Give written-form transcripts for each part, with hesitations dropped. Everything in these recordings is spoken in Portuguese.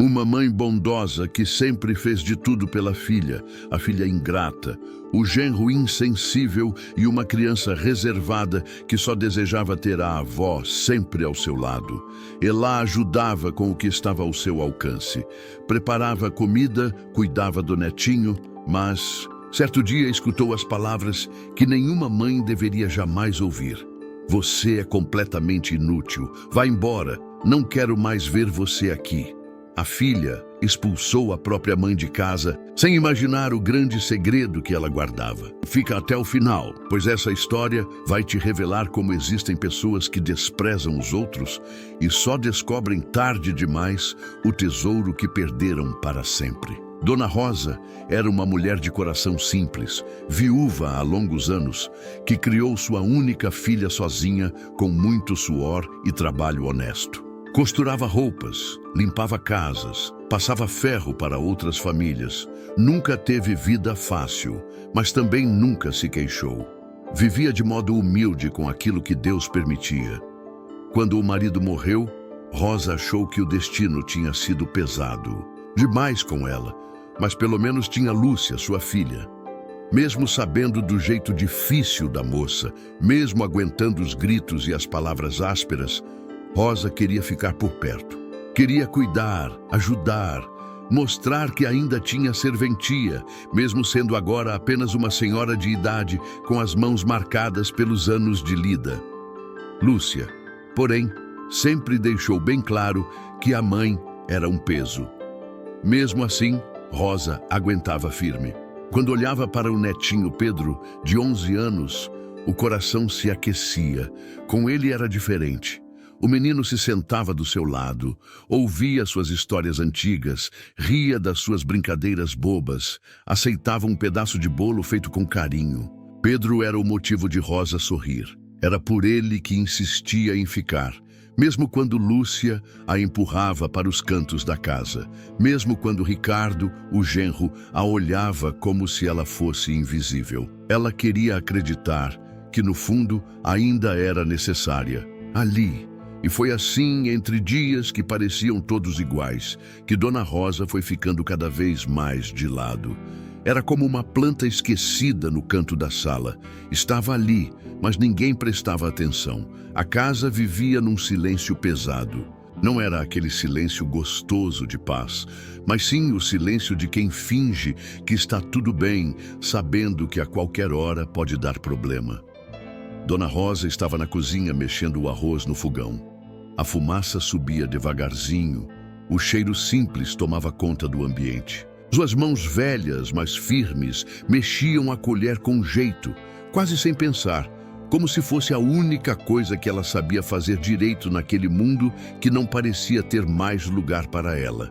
Uma mãe bondosa que sempre fez de tudo pela filha, a filha ingrata, o genro insensível e uma criança reservada que só desejava ter a avó sempre ao seu lado. Ela ajudava com o que estava ao seu alcance. Preparava comida, cuidava do netinho, mas certo dia escutou as palavras que nenhuma mãe deveria jamais ouvir. Você é completamente inútil. Vá embora. Não quero mais ver você aqui. A filha expulsou a própria mãe de casa, sem imaginar o grande segredo que ela guardava. Fica até o final, pois essa história vai te revelar como existem pessoas que desprezam os outros e só descobrem tarde demais o tesouro que perderam para sempre. Dona Rosa era uma mulher de coração simples, viúva há longos anos, que criou sua única filha sozinha com muito suor e trabalho honesto. Costurava roupas, limpava casas, passava ferro para outras famílias. Nunca teve vida fácil, mas também nunca se queixou. Vivia de modo humilde com aquilo que Deus permitia. Quando o marido morreu, Rosa achou que o destino tinha sido pesado demais com ela, mas pelo menos tinha Lúcia, sua filha. Mesmo sabendo do jeito difícil da moça, mesmo aguentando os gritos e as palavras ásperas, Rosa queria ficar por perto. Queria cuidar, ajudar, mostrar que ainda tinha serventia, mesmo sendo agora apenas uma senhora de idade com as mãos marcadas pelos anos de lida. Lúcia, porém, sempre deixou bem claro que a mãe era um peso. Mesmo assim, Rosa aguentava firme. Quando olhava para o netinho Pedro, de 11 anos, o coração se aquecia. Com ele era diferente. O menino se sentava do seu lado, ouvia suas histórias antigas, ria das suas brincadeiras bobas, aceitava um pedaço de bolo feito com carinho. Pedro era o motivo de Rosa sorrir. Era por ele que insistia em ficar, mesmo quando Lúcia a empurrava para os cantos da casa, mesmo quando Ricardo, o genro, a olhava como se ela fosse invisível. Ela queria acreditar que, no fundo, ainda era necessária, ali. E foi assim, entre dias que pareciam todos iguais, que Dona Rosa foi ficando cada vez mais de lado. Era como uma planta esquecida no canto da sala. Estava ali, mas ninguém prestava atenção. A casa vivia num silêncio pesado. Não era aquele silêncio gostoso de paz, mas sim o silêncio de quem finge que está tudo bem, sabendo que a qualquer hora pode dar problema. Dona Rosa estava na cozinha mexendo o arroz no fogão. A fumaça subia devagarzinho, o cheiro simples tomava conta do ambiente. Suas mãos velhas, mas firmes, mexiam a colher com jeito, quase sem pensar, como se fosse a única coisa que ela sabia fazer direito naquele mundo que não parecia ter mais lugar para ela.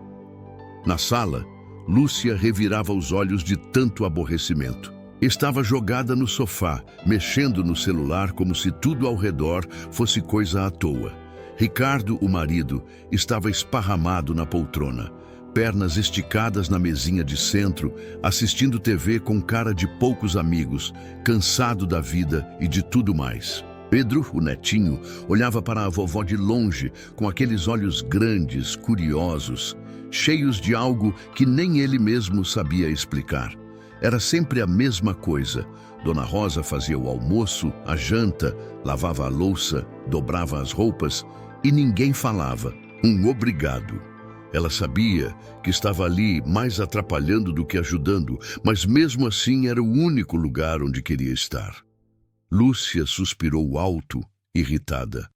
Na sala, Lúcia revirava os olhos de tanto aborrecimento. Estava jogada no sofá, mexendo no celular como se tudo ao redor fosse coisa à toa. Ricardo, o marido, estava esparramado na poltrona, pernas esticadas na mesinha de centro, assistindo TV com cara de poucos amigos, cansado da vida e de tudo mais. Pedro, o netinho, olhava para a vovó de longe, com aqueles olhos grandes, curiosos, cheios de algo que nem ele mesmo sabia explicar. Era sempre a mesma coisa. Dona Rosa fazia o almoço, a janta, lavava a louça, dobrava as roupas e ninguém falava. Um obrigado. Ela sabia que estava ali mais atrapalhando do que ajudando, mas mesmo assim era o único lugar onde queria estar. Lúcia suspirou alto, irritada.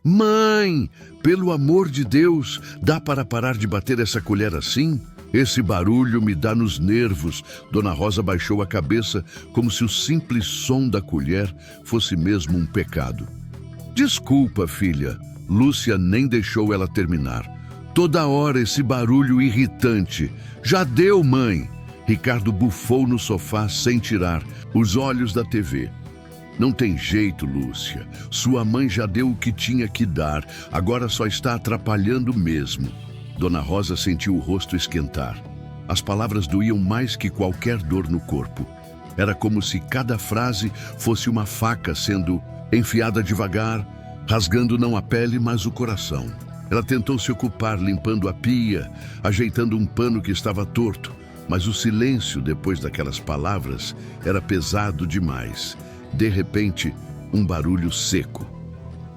Mãe, pelo amor de Deus, dá para parar de bater essa colher assim? Esse barulho me dá nos nervos. Dona Rosa baixou a cabeça como se o simples som da colher fosse mesmo um pecado. Desculpa, filha. Lúcia nem deixou ela terminar. Toda hora esse barulho irritante. Já deu, mãe. Ricardo bufou no sofá sem tirar os olhos da TV. Não tem jeito, Lúcia. Sua mãe já deu o que tinha que dar. Agora só está atrapalhando mesmo. Dona Rosa sentiu o rosto esquentar. As palavras doíam mais que qualquer dor no corpo. Era como se cada frase fosse uma faca sendo enfiada devagar, rasgando não a pele, mas o coração. Ela tentou se ocupar limpando a pia, ajeitando um pano que estava torto, mas o silêncio depois daquelas palavras era pesado demais. De repente, um barulho seco.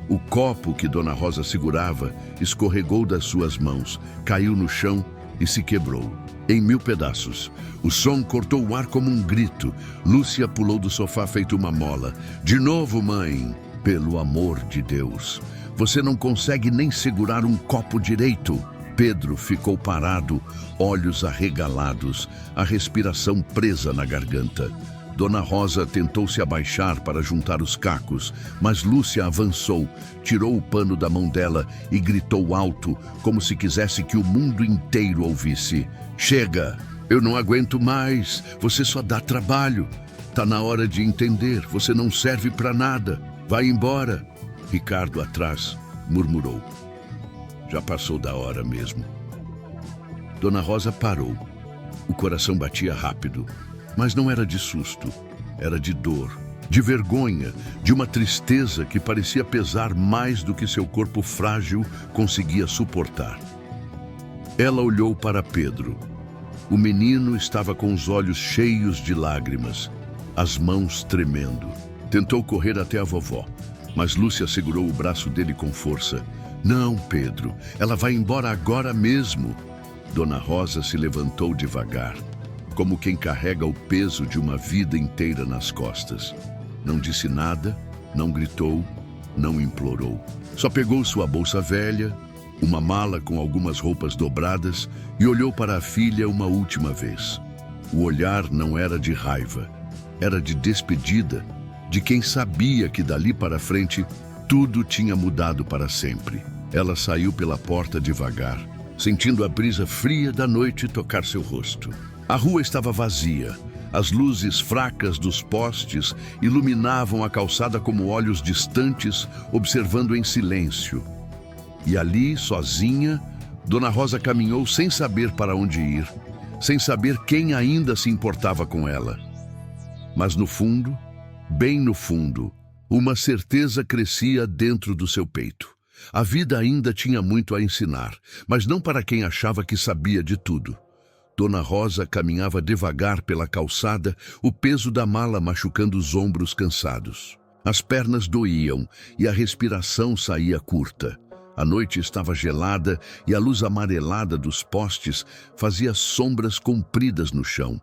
O copo que Dona Rosa segurava escorregou das suas mãos, caiu no chão e se quebrou em 1000 pedaços. O som cortou o ar como um grito. Lúcia pulou do sofá feito uma mola. "De novo, mãe! Pelo amor de Deus! Você não consegue nem segurar um copo direito!" Pedro ficou parado, olhos arregalados, a respiração presa na garganta. Dona Rosa tentou se abaixar para juntar os cacos, mas Lúcia avançou, tirou o pano da mão dela e gritou alto, como se quisesse que o mundo inteiro ouvisse: "Chega! Eu não aguento mais! Você só dá trabalho! Tá na hora de entender, você não serve para nada! Vai embora!" Ricardo, atrás, murmurou: "Já passou da hora mesmo." Dona Rosa parou. O coração batia rápido, mas não era de susto, era de dor, de vergonha, de uma tristeza que parecia pesar mais do que seu corpo frágil conseguia suportar. Ela olhou para Pedro. O menino estava com os olhos cheios de lágrimas, as mãos tremendo. Tentou correr até a vovó, mas Lúcia segurou o braço dele com força. "Não, Pedro, ela vai embora agora mesmo." Dona Rosa se levantou devagar, como quem carrega o peso de uma vida inteira nas costas. Não disse nada, não gritou, não implorou. Só pegou sua bolsa velha, uma mala com algumas roupas dobradas, e olhou para a filha uma última vez. O olhar não era de raiva, era de despedida, de quem sabia que dali para frente tudo tinha mudado para sempre. Ela saiu pela porta devagar, sentindo a brisa fria da noite tocar seu rosto. A rua estava vazia. As luzes fracas dos postes iluminavam a calçada como olhos distantes, observando em silêncio. E ali, sozinha, Dona Rosa caminhou sem saber para onde ir, sem saber quem ainda se importava com ela. Mas no fundo, bem no fundo, uma certeza crescia dentro do seu peito. A vida ainda tinha muito a ensinar, mas não para quem achava que sabia de tudo. Dona Rosa caminhava devagar pela calçada, o peso da mala machucando os ombros cansados. As pernas doíam e a respiração saía curta. A noite estava gelada e a luz amarelada dos postes fazia sombras compridas no chão.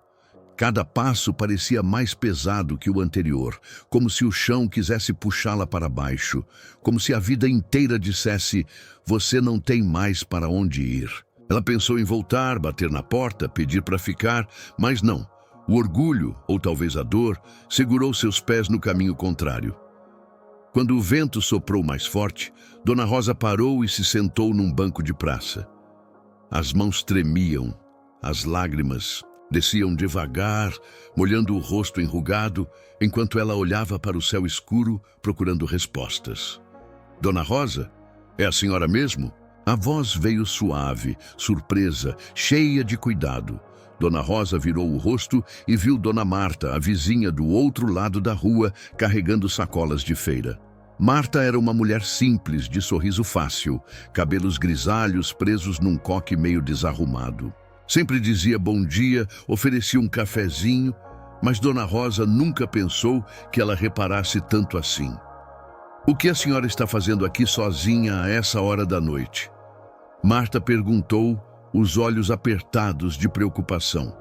Cada passo parecia mais pesado que o anterior, como se o chão quisesse puxá-la para baixo, como se a vida inteira dissesse: "Você não tem mais para onde ir." Ela pensou em voltar, bater na porta, pedir para ficar, mas não. O orgulho, ou talvez a dor, segurou seus pés no caminho contrário. Quando o vento soprou mais forte, Dona Rosa parou e se sentou num banco de praça. As mãos tremiam, as lágrimas desciam devagar, molhando o rosto enrugado, enquanto ela olhava para o céu escuro, procurando respostas. "Dona Rosa, é a senhora mesmo?" A voz veio suave, surpresa, cheia de cuidado. Dona Rosa virou o rosto e viu Dona Marta, a vizinha do outro lado da rua, carregando sacolas de feira. Marta era uma mulher simples, de sorriso fácil, cabelos grisalhos presos num coque meio desarrumado. Sempre dizia bom dia, oferecia um cafezinho, mas Dona Rosa nunca pensou que ela reparasse tanto assim. "O que a senhora está fazendo aqui sozinha a essa hora da noite?" Marta perguntou, os olhos apertados de preocupação.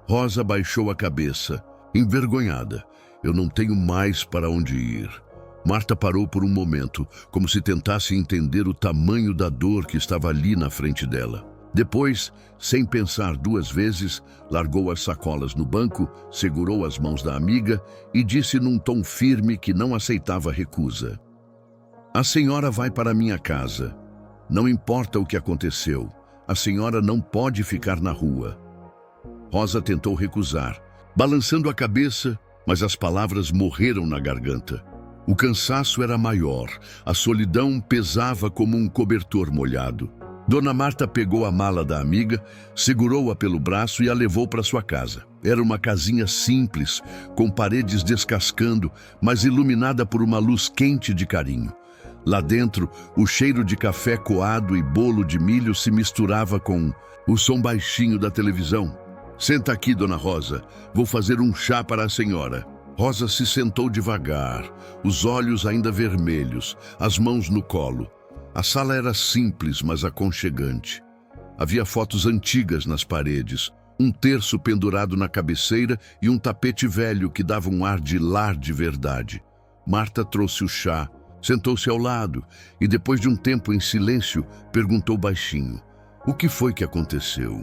Rosa baixou a cabeça, envergonhada. "Eu não tenho mais para onde ir." Marta parou por um momento, como se tentasse entender o tamanho da dor que estava ali na frente dela. Depois, sem pensar duas vezes, largou as sacolas no banco, segurou as mãos da amiga e disse num tom firme que não aceitava recusa: "A senhora vai para minha casa. Não importa o que aconteceu, a senhora não pode ficar na rua." Rosa tentou recusar, balançando a cabeça, mas as palavras morreram na garganta. O cansaço era maior, a solidão pesava como um cobertor molhado. Dona Marta pegou a mala da amiga, segurou-a pelo braço e a levou para sua casa. Era uma casinha simples, com paredes descascando, mas iluminada por uma luz quente de carinho. Lá dentro, o cheiro de café coado e bolo de milho se misturava com o som baixinho da televisão. Senta aqui, Dona Rosa. Vou fazer um chá para a senhora. Rosa se sentou devagar, os olhos ainda vermelhos, as mãos no colo. A sala era simples, mas aconchegante. Havia fotos antigas nas paredes, um terço pendurado na cabeceira e um tapete velho que dava um ar de lar de verdade. Marta trouxe o chá, sentou-se ao lado e, depois de um tempo em silêncio, perguntou baixinho: o que foi que aconteceu?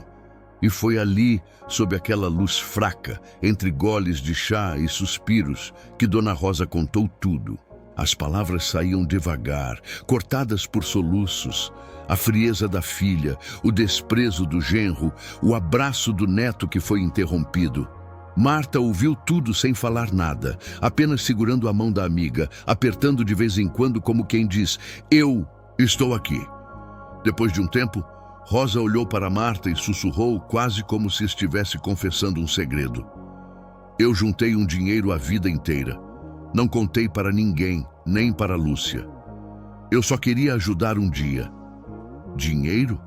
E foi ali, sob aquela luz fraca, entre goles de chá e suspiros, que Dona Rosa contou tudo. As palavras saíam devagar, cortadas por soluços. A frieza da filha, o desprezo do genro, o abraço do neto que foi interrompido. Marta ouviu tudo sem falar nada, apenas segurando a mão da amiga, apertando de vez em quando como quem diz: eu estou aqui. Depois de um tempo, Rosa olhou para Marta e sussurrou, quase como se estivesse confessando um segredo: eu juntei um dinheiro a vida inteira. Não contei para ninguém, nem para Lúcia. Eu só queria ajudar um dia. Dinheiro?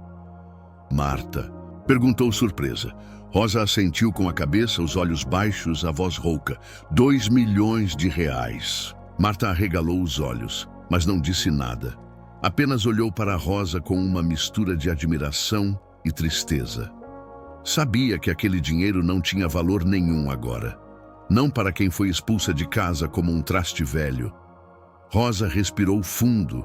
Marta perguntou surpresa. Rosa assentiu com a cabeça, os olhos baixos, a voz rouca. 2 milhões de reais. Marta arregalou os olhos, mas não disse nada. Apenas olhou para Rosa com uma mistura de admiração e tristeza. Sabia que aquele dinheiro não tinha valor nenhum agora. Não para quem foi expulsa de casa como um traste velho. Rosa respirou fundo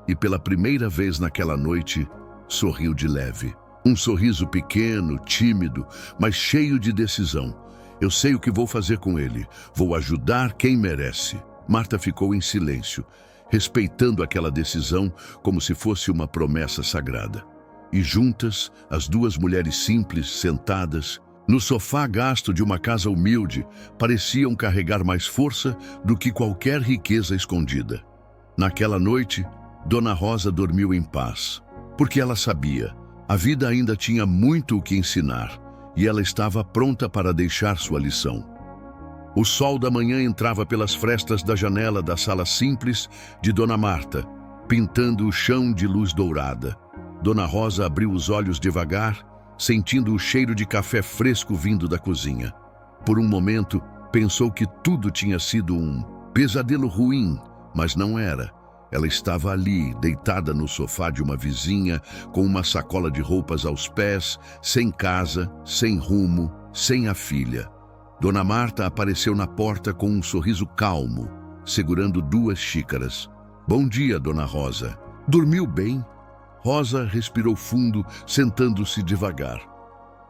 e, pela primeira vez naquela noite, sorriu de leve. Um sorriso pequeno, tímido, mas cheio de decisão. Eu sei o que vou fazer com ele. Vou ajudar quem merece. Marta ficou em silêncio, respeitando aquela decisão como se fosse uma promessa sagrada. E juntas, as duas mulheres simples, sentadas, no sofá gasto de uma casa humilde, pareciam carregar mais força do que qualquer riqueza escondida. Naquela noite, Dona Rosa dormiu em paz, porque ela sabia, a vida ainda tinha muito o que ensinar, e ela estava pronta para deixar sua lição. O sol da manhã entrava pelas frestas da janela da sala simples de Dona Marta, pintando o chão de luz dourada. Dona Rosa abriu os olhos devagar, sentindo o cheiro de café fresco vindo da cozinha. Por um momento, pensou que tudo tinha sido um pesadelo ruim, mas não era. Ela estava ali, deitada no sofá de uma vizinha, com uma sacola de roupas aos pés, sem casa, sem rumo, sem a filha. Dona Marta apareceu na porta com um sorriso calmo, segurando 2 xícaras. Bom dia, Dona Rosa. Dormiu bem? Rosa respirou fundo, sentando-se devagar.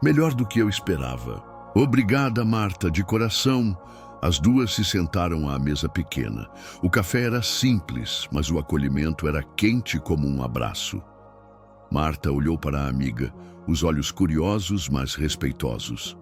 Melhor do que eu esperava. Obrigada, Marta, de coração. As duas se sentaram à mesa pequena. O café era simples, mas o acolhimento era quente como um abraço. Marta olhou para a amiga, os olhos curiosos, mas respeitosos.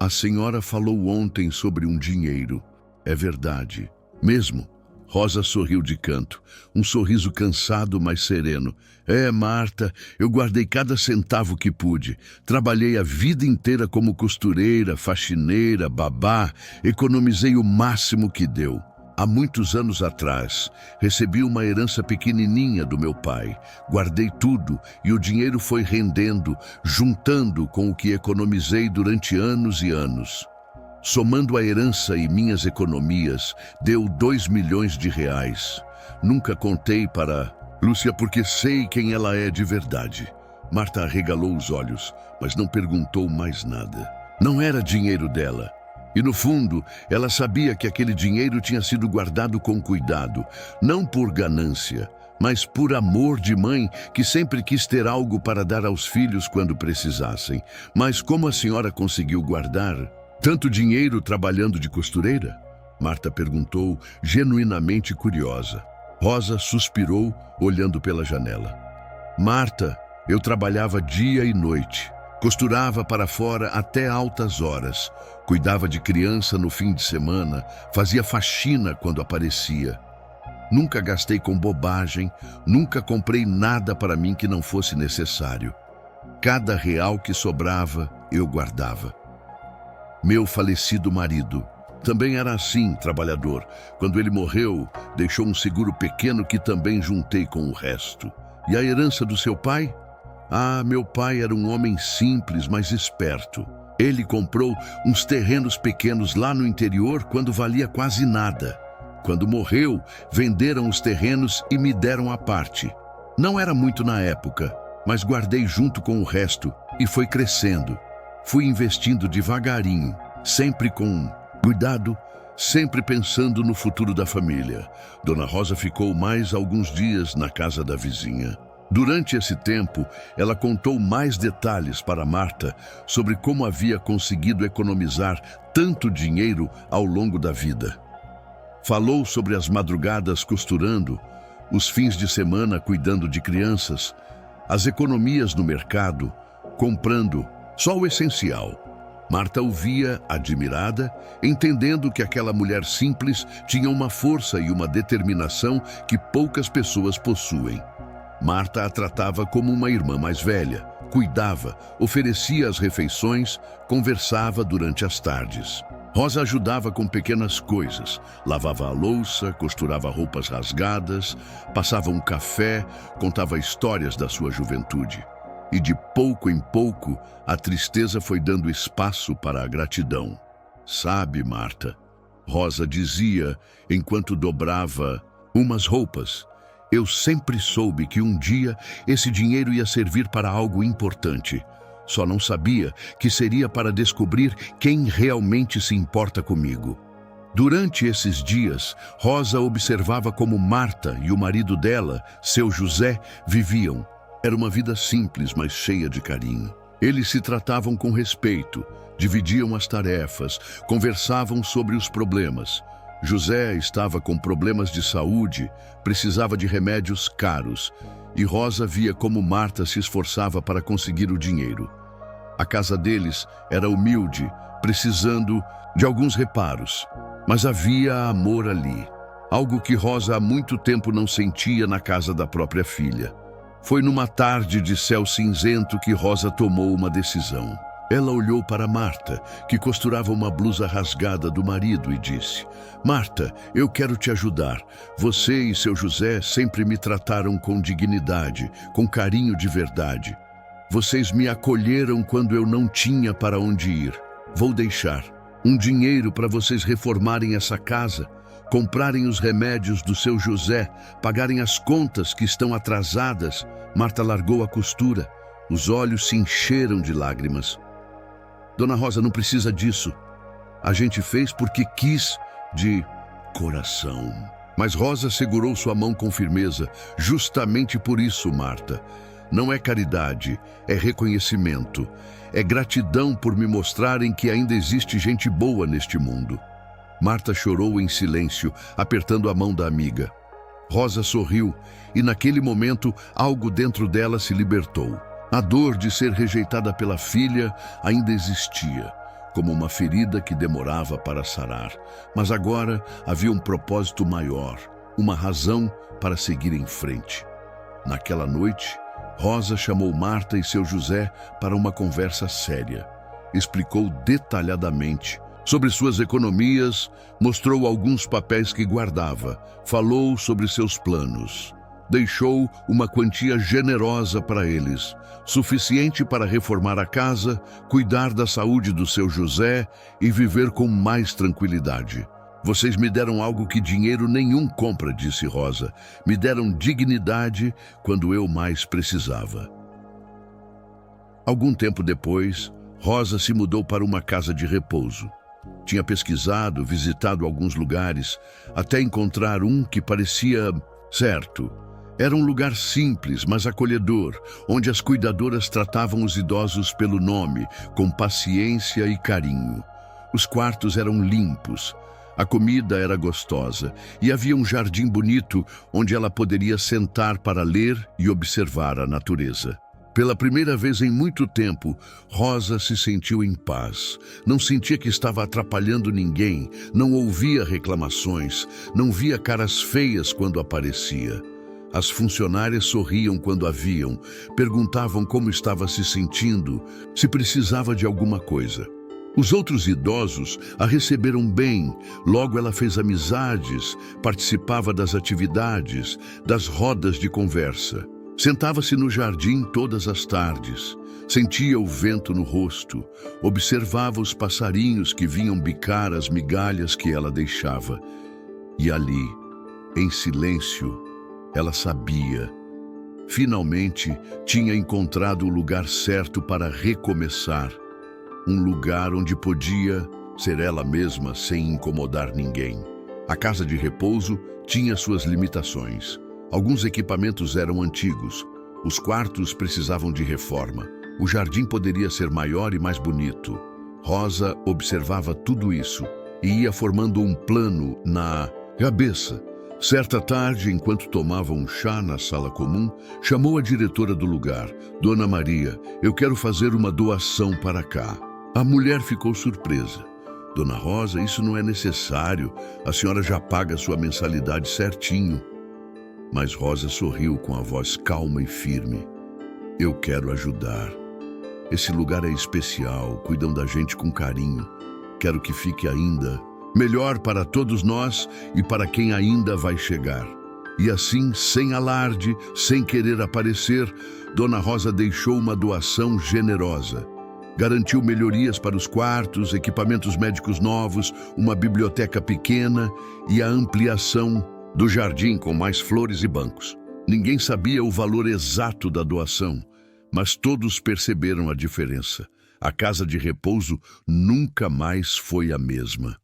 A senhora falou ontem sobre um dinheiro. É verdade. Mesmo? Rosa sorriu de canto, um sorriso cansado, mas sereno. É, Marta, eu guardei cada centavo que pude. Trabalhei a vida inteira como costureira, faxineira, babá. Economizei o máximo que deu. Há muitos anos atrás, recebi uma herança pequenininha do meu pai. Guardei tudo e o dinheiro foi rendendo, juntando com o que economizei durante anos e anos. Somando a herança e minhas economias, deu 2 milhões de reais. Nunca contei para Lúcia porque sei quem ela é de verdade. Marta arregalou os olhos, mas não perguntou mais nada. Não era dinheiro dela. E no fundo, ela sabia que aquele dinheiro tinha sido guardado com cuidado, não por ganância, mas por amor de mãe que sempre quis ter algo para dar aos filhos quando precisassem. Mas como a senhora conseguiu guardar tanto dinheiro trabalhando de costureira? Marta perguntou, genuinamente curiosa. Rosa suspirou, olhando pela janela. Marta, eu trabalhava dia e noite. Costurava para fora até altas horas. Cuidava de criança no fim de semana. Fazia faxina quando aparecia. Nunca gastei com bobagem. Nunca comprei nada para mim que não fosse necessário. Cada real que sobrava, eu guardava. Meu falecido marido, também era assim, trabalhador. Quando ele morreu, deixou um seguro pequeno que também juntei com o resto. E a herança do seu pai? Ah, meu pai era um homem simples, mas esperto. Ele comprou uns terrenos pequenos lá no interior quando valia quase nada. Quando morreu, venderam os terrenos e me deram a parte. Não era muito na época, mas guardei junto com o resto e foi crescendo. Fui investindo devagarinho, sempre com cuidado, sempre pensando no futuro da família. Dona Rosa ficou mais alguns dias na casa da vizinha. Durante esse tempo, ela contou mais detalhes para Marta sobre como havia conseguido economizar tanto dinheiro ao longo da vida. Falou sobre as madrugadas costurando, os fins de semana cuidando de crianças, as economias no mercado, comprando só o essencial. Marta ouvia, admirada, entendendo que aquela mulher simples tinha uma força e uma determinação que poucas pessoas possuem. Marta a tratava como uma irmã mais velha, cuidava, oferecia as refeições, conversava durante as tardes. Rosa ajudava com pequenas coisas, lavava a louça, costurava roupas rasgadas, passava um café, contava histórias da sua juventude. E de pouco em pouco, a tristeza foi dando espaço para a gratidão. Sabe, Marta, Rosa dizia enquanto dobrava umas roupas, eu sempre soube que um dia esse dinheiro ia servir para algo importante. Só não sabia que seria para descobrir quem realmente se importa comigo. Durante esses dias, Rosa observava como Marta e o marido dela, seu José, viviam. Era uma vida simples, mas cheia de carinho. Eles se tratavam com respeito, dividiam as tarefas, conversavam sobre os problemas. José estava com problemas de saúde, precisava de remédios caros, e Rosa via como Marta se esforçava para conseguir o dinheiro. A casa deles era humilde, precisando de alguns reparos, mas havia amor ali, algo que Rosa há muito tempo não sentia na casa da própria filha. Foi numa tarde de céu cinzento que Rosa tomou uma decisão. Ela olhou para Marta, que costurava uma blusa rasgada do marido, e disse: Marta, eu quero te ajudar. Você e seu José sempre me trataram com dignidade, com carinho de verdade. Vocês me acolheram quando eu não tinha para onde ir. Vou deixar um dinheiro para vocês reformarem essa casa, comprarem os remédios do seu José, pagarem as contas que estão atrasadas. Marta largou a costura. Os olhos se encheram de lágrimas. Dona Rosa, não precisa disso. A gente fez porque quis, de coração. Mas Rosa segurou sua mão com firmeza. Justamente por isso, Marta. Não é caridade, é reconhecimento. É gratidão por me mostrarem que ainda existe gente boa neste mundo. Marta chorou em silêncio, apertando a mão da amiga. Rosa sorriu e naquele momento algo dentro dela se libertou. A dor de ser rejeitada pela filha ainda existia, como uma ferida que demorava para sarar. Mas agora havia um propósito maior, uma razão para seguir em frente. Naquela noite, Rosa chamou Marta e seu José para uma conversa séria. Explicou detalhadamente sobre suas economias, mostrou alguns papéis que guardava, falou sobre seus planos. Deixou uma quantia generosa para eles, suficiente para reformar a casa, cuidar da saúde do seu José e viver com mais tranquilidade. Vocês me deram algo que dinheiro nenhum compra, disse Rosa. Me deram dignidade quando eu mais precisava. Algum tempo depois, Rosa se mudou para uma casa de repouso. Tinha pesquisado, visitado alguns lugares, até encontrar um que parecia certo. Era um lugar simples, mas acolhedor, onde as cuidadoras tratavam os idosos pelo nome, com paciência e carinho. Os quartos eram limpos, a comida era gostosa e havia um jardim bonito onde ela poderia sentar para ler e observar a natureza. Pela primeira vez em muito tempo, Rosa se sentiu em paz. Não sentia que estava atrapalhando ninguém, não ouvia reclamações, não via caras feias quando aparecia. As funcionárias sorriam quando a viam, perguntavam como estava se sentindo, se precisava de alguma coisa. Os outros idosos a receberam bem, logo ela fez amizades, participava das atividades, das rodas de conversa. Sentava-se no jardim todas as tardes, sentia o vento no rosto, observava os passarinhos que vinham bicar as migalhas que ela deixava. E ali, em silêncio, ela sabia. Finalmente, tinha encontrado o lugar certo para recomeçar. Um lugar onde podia ser ela mesma sem incomodar ninguém. A casa de repouso tinha suas limitações. Alguns equipamentos eram antigos. Os quartos precisavam de reforma. O jardim poderia ser maior e mais bonito. Rosa observava tudo isso e ia formando um plano na cabeça. Certa tarde, enquanto tomava um chá na sala comum, chamou a diretora do lugar. Dona Maria, eu quero fazer uma doação para cá. A mulher ficou surpresa. Dona Rosa, isso não é necessário. A senhora já paga sua mensalidade certinho. Mas Rosa sorriu com a voz calma e firme. Eu quero ajudar. Esse lugar é especial, cuidam da gente com carinho. Quero que fique ainda melhor para todos nós e para quem ainda vai chegar. E assim, sem alarde, sem querer aparecer, Dona Rosa deixou uma doação generosa. Garantiu melhorias para os quartos, equipamentos médicos novos, uma biblioteca pequena e a ampliação do jardim com mais flores e bancos. Ninguém sabia o valor exato da doação, mas todos perceberam a diferença. A casa de repouso nunca mais foi a mesma.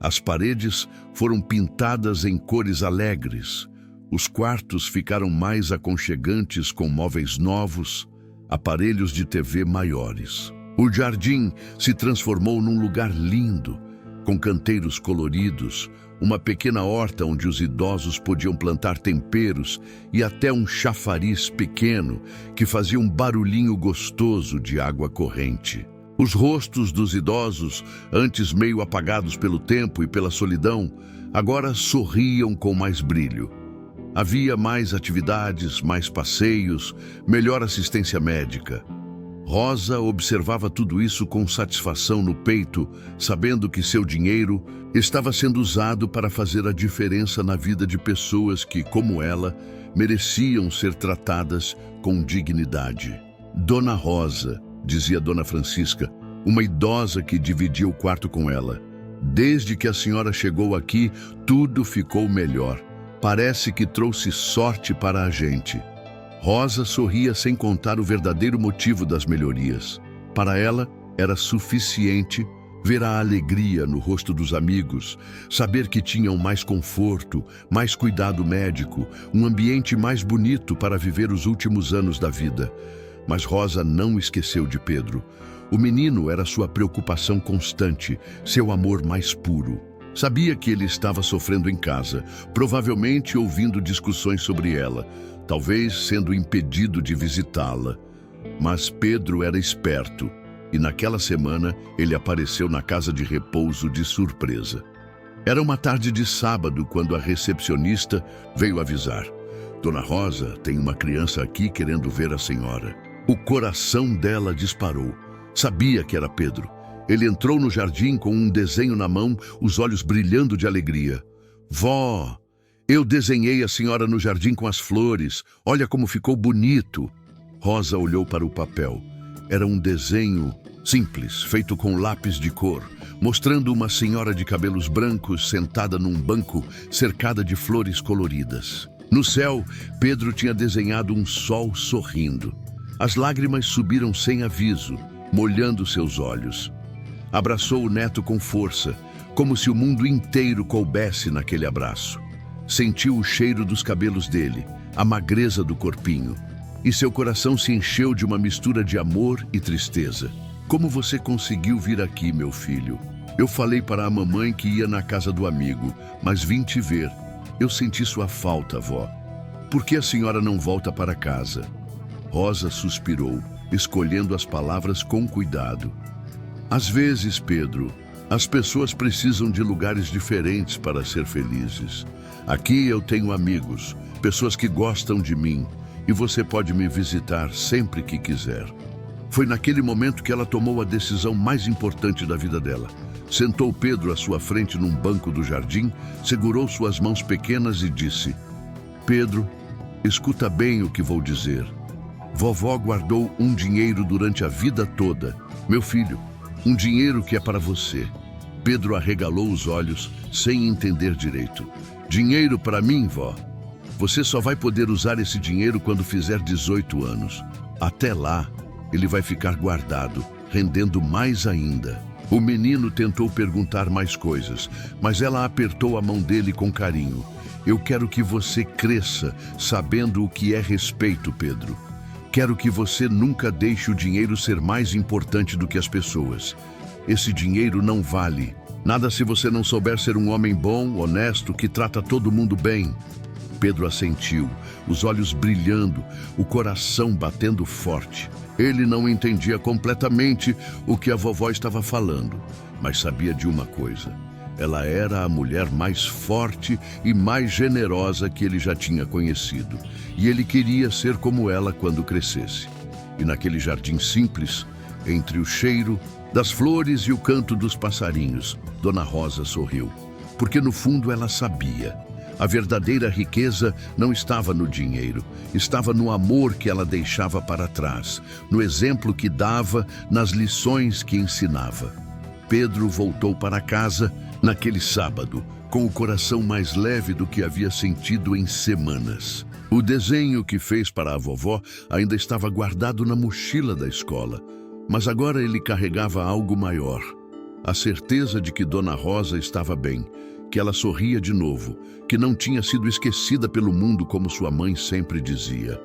As paredes foram pintadas em cores alegres. Os quartos ficaram mais aconchegantes com móveis novos, aparelhos de TV maiores. O jardim se transformou num lugar lindo, com canteiros coloridos, uma pequena horta onde os idosos podiam plantar temperos e até um chafariz pequeno que fazia um barulhinho gostoso de água corrente. Os rostos dos idosos, antes meio apagados pelo tempo e pela solidão, agora sorriam com mais brilho. Havia mais atividades, mais passeios, melhor assistência médica. Rosa observava tudo isso com satisfação no peito, sabendo que seu dinheiro estava sendo usado para fazer a diferença na vida de pessoas que, como ela, mereciam ser tratadas com dignidade. Dona Rosa, dizia Dona Francisca, uma idosa que dividia o quarto com ela. Desde que a senhora chegou aqui, tudo ficou melhor. Parece que trouxe sorte para a gente. Rosa sorria sem contar o verdadeiro motivo das melhorias. Para ela, era suficiente ver a alegria no rosto dos amigos, saber que tinham mais conforto, mais cuidado médico, um ambiente mais bonito para viver os últimos anos da vida. Mas Rosa não esqueceu de Pedro. O menino era sua preocupação constante, seu amor mais puro. Sabia que ele estava sofrendo em casa, provavelmente ouvindo discussões sobre ela, talvez sendo impedido de visitá-la. Mas Pedro era esperto, e naquela semana ele apareceu na casa de repouso de surpresa. Era uma tarde de sábado quando a recepcionista veio avisar. Dona Rosa, tem uma criança aqui querendo ver a senhora. O coração dela disparou. Sabia que era Pedro. Ele entrou no jardim com um desenho na mão, os olhos brilhando de alegria. Vó, eu desenhei a senhora no jardim com as flores. Olha como ficou bonito. Rosa olhou para o papel. Era um desenho simples, feito com lápis de cor, mostrando uma senhora de cabelos brancos sentada num banco cercada de flores coloridas. No céu, Pedro tinha desenhado um sol sorrindo. As lágrimas subiram sem aviso, molhando seus olhos. Abraçou o neto com força, como se o mundo inteiro coubesse naquele abraço. Sentiu o cheiro dos cabelos dele, a magreza do corpinho, e seu coração se encheu de uma mistura de amor e tristeza. Como você conseguiu vir aqui, meu filho? Eu falei para a mamãe que ia na casa do amigo, mas vim te ver. Eu senti sua falta, vó. Por que a senhora não volta para casa? Rosa suspirou, escolhendo as palavras com cuidado. Às vezes, Pedro, as pessoas precisam de lugares diferentes para ser felizes. Aqui eu tenho amigos, pessoas que gostam de mim, e você pode me visitar sempre que quiser. Foi naquele momento que ela tomou a decisão mais importante da vida dela. Sentou Pedro à sua frente num banco do jardim, segurou suas mãos pequenas e disse: Pedro, escuta bem o que vou dizer. Vovó guardou um dinheiro durante a vida toda. Meu filho, um dinheiro que é para você. Pedro arregalou os olhos, sem entender direito. Dinheiro para mim, vó? Você só vai poder usar esse dinheiro quando fizer 18 anos. Até lá, ele vai ficar guardado, rendendo mais ainda. O menino tentou perguntar mais coisas, mas ela apertou a mão dele com carinho. Eu quero que você cresça, sabendo o que é respeito, Pedro. Quero que você nunca deixe o dinheiro ser mais importante do que as pessoas. Esse dinheiro não vale nada se você não souber ser um homem bom, honesto, que trata todo mundo bem. Pedro assentiu, os olhos brilhando, o coração batendo forte. Ele não entendia completamente o que a vovó estava falando, mas sabia de uma coisa. Ela era a mulher mais forte e mais generosa que ele já tinha conhecido. E ele queria ser como ela quando crescesse. E naquele jardim simples, entre o cheiro das flores e o canto dos passarinhos, Dona Rosa sorriu. Porque no fundo ela sabia. A verdadeira riqueza não estava no dinheiro, estava no amor que ela deixava para trás, no exemplo que dava, nas lições que ensinava. Pedro voltou para casa naquele sábado, com o coração mais leve do que havia sentido em semanas. O desenho que fez para a vovó ainda estava guardado na mochila da escola, mas agora ele carregava algo maior. A certeza de que Dona Rosa estava bem, que ela sorria de novo, que não tinha sido esquecida pelo mundo como sua mãe sempre dizia.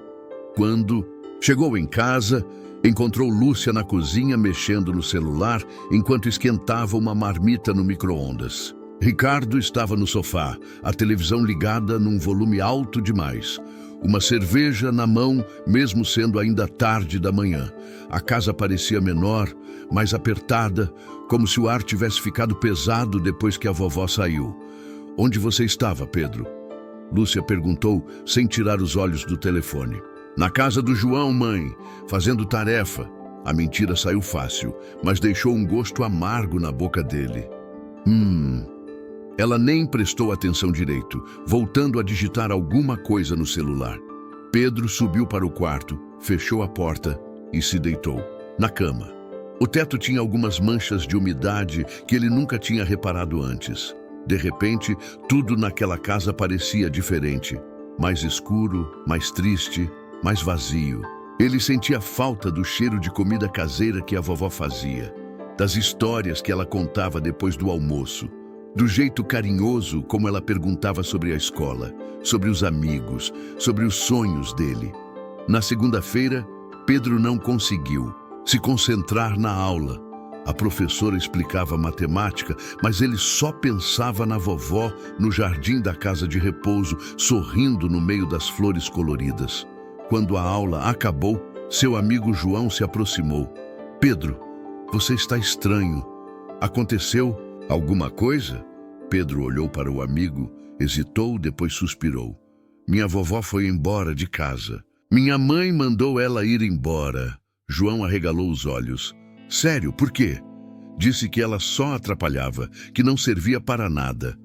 Quando chegou em casa, encontrou Lúcia na cozinha mexendo no celular enquanto esquentava uma marmita no micro-ondas. Ricardo estava no sofá, a televisão ligada num volume alto demais. Uma cerveja na mão, mesmo sendo ainda tarde da manhã. A casa parecia menor, mais apertada, como se o ar tivesse ficado pesado depois que a vovó saiu. Onde você estava, Pedro? Lúcia perguntou, sem tirar os olhos do telefone. Na casa do João, mãe, fazendo tarefa. A mentira saiu fácil, mas deixou um gosto amargo na boca dele. Ela nem prestou atenção direito, voltando a digitar alguma coisa no celular. Pedro subiu para o quarto, fechou a porta e se deitou, na cama. O teto tinha algumas manchas de umidade que ele nunca tinha reparado antes. De repente, tudo naquela casa parecia diferente. Mais escuro, mais triste, mais vazio. Ele sentia falta do cheiro de comida caseira que a vovó fazia, das histórias que ela contava depois do almoço, do jeito carinhoso como ela perguntava sobre a escola, sobre os amigos, sobre os sonhos dele. Na segunda-feira, Pedro não conseguiu se concentrar na aula. A professora explicava matemática, mas ele só pensava na vovó no jardim da casa de repouso, sorrindo no meio das flores coloridas. Quando a aula acabou, seu amigo João se aproximou. Pedro, você está estranho. Aconteceu alguma coisa? Pedro olhou para o amigo, hesitou, depois suspirou. Minha vovó foi embora de casa. Minha mãe mandou ela ir embora. João arregalou os olhos. Sério, por quê? Disse que ela só atrapalhava, que não servia para nada.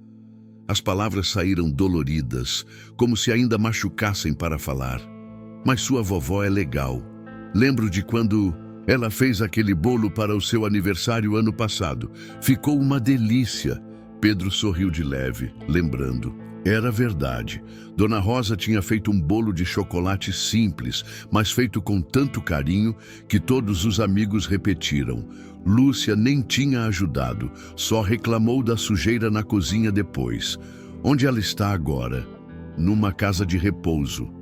As palavras saíram doloridas, como se ainda machucassem para falar. Mas sua vovó é legal. Lembro de quando ela fez aquele bolo para o seu aniversário ano passado. Ficou uma delícia. Pedro sorriu de leve, lembrando. Era verdade. Dona Rosa tinha feito um bolo de chocolate simples, mas feito com tanto carinho que todos os amigos repetiram. Lúcia nem tinha ajudado, só reclamou da sujeira na cozinha depois. Onde ela está agora? Numa casa de repouso.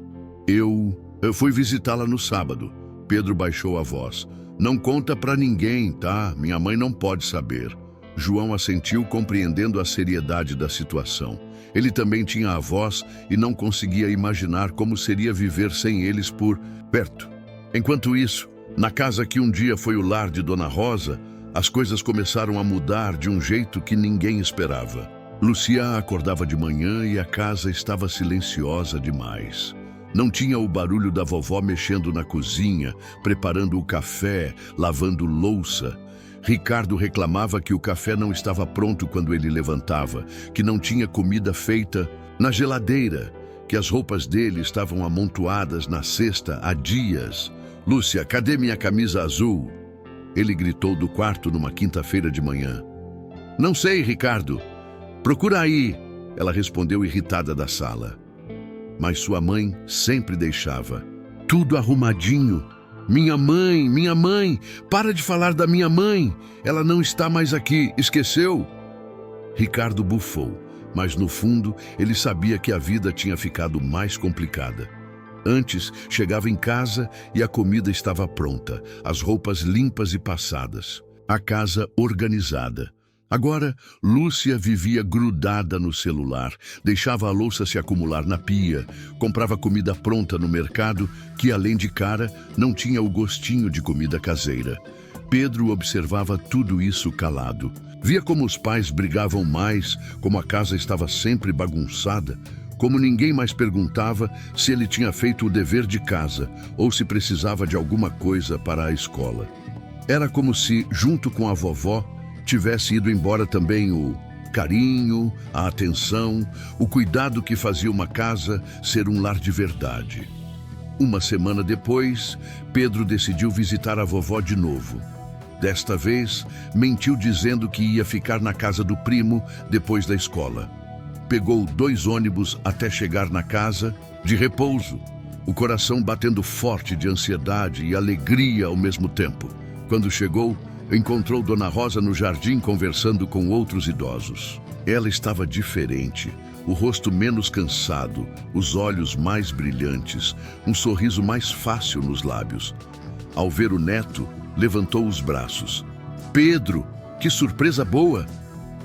Eu fui visitá-la no sábado. Pedro baixou a voz. Não conta pra ninguém, tá? Minha mãe não pode saber. João assentiu, compreendendo a seriedade da situação. Ele também tinha avós e não conseguia imaginar como seria viver sem eles por perto. Enquanto isso, na casa que um dia foi o lar de Dona Rosa, as coisas começaram a mudar de um jeito que ninguém esperava. Lúcia acordava de manhã e a casa estava silenciosa demais. Não tinha o barulho da vovó mexendo na cozinha, preparando o café, lavando louça. Ricardo reclamava que o café não estava pronto quando ele levantava, que não tinha comida feita na geladeira, que as roupas dele estavam amontoadas na cesta há dias. "Lúcia, cadê minha camisa azul?" Ele gritou do quarto numa quinta-feira de manhã. "Não sei, Ricardo. Procura aí," ela respondeu irritada da sala. Mas sua mãe sempre deixava tudo arrumadinho. Minha mãe, para de falar da minha mãe. Ela não está mais aqui, esqueceu?" Ricardo bufou, mas no fundo ele sabia que a vida tinha ficado mais complicada. Antes, chegava em casa e a comida estava pronta, as roupas limpas e passadas, a casa organizada. Agora, Lúcia vivia grudada no celular, deixava a louça se acumular na pia, comprava comida pronta no mercado, que além de cara, não tinha o gostinho de comida caseira. Pedro observava tudo isso calado. Via como os pais brigavam mais, como a casa estava sempre bagunçada, como ninguém mais perguntava se ele tinha feito o dever de casa ou se precisava de alguma coisa para a escola. Era como se, junto com a vovó, tivesse ido embora também o carinho, a atenção, o cuidado que fazia uma casa ser um lar de verdade. Uma semana depois, Pedro decidiu visitar a vovó de novo. Desta vez, mentiu dizendo que ia ficar na casa do primo depois da escola. Pegou 2 ônibus até chegar na casa, de repouso, o coração batendo forte de ansiedade e alegria ao mesmo tempo. Quando chegou, encontrou Dona Rosa no jardim conversando com outros idosos. Ela estava diferente, o rosto menos cansado, os olhos mais brilhantes, um sorriso mais fácil nos lábios. Ao ver o neto, levantou os braços. "Pedro, que surpresa boa!"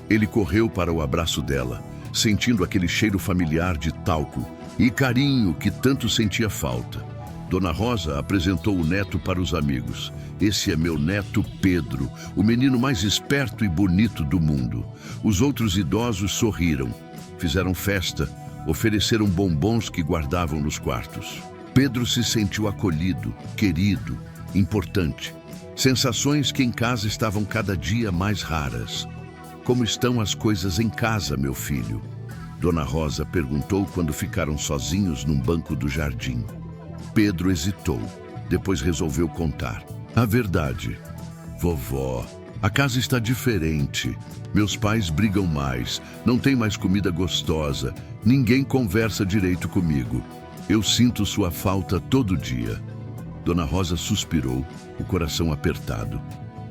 Ele correu para o abraço dela, sentindo aquele cheiro familiar de talco e carinho que tanto sentia falta. Dona Rosa apresentou o neto para os amigos. "Esse é meu neto Pedro, o menino mais esperto e bonito do mundo." Os outros idosos sorriram, fizeram festa, ofereceram bombons que guardavam nos quartos. Pedro se sentiu acolhido, querido, importante. Sensações que em casa estavam cada dia mais raras. "Como estão as coisas em casa, meu filho?" Dona Rosa perguntou quando ficaram sozinhos num banco do jardim. Pedro hesitou, depois resolveu contar. "A verdade, vovó, a casa está diferente. Meus pais brigam mais, não tem mais comida gostosa, ninguém conversa direito comigo. Eu sinto sua falta todo dia." Dona Rosa suspirou, o coração apertado.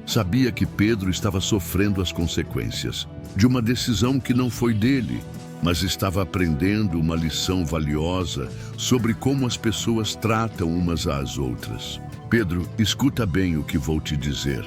Sabia que Pedro estava sofrendo as consequências de uma decisão que não foi dele, mas estava aprendendo uma lição valiosa sobre como as pessoas tratam umas às outras. "Pedro, escuta bem o que vou te dizer."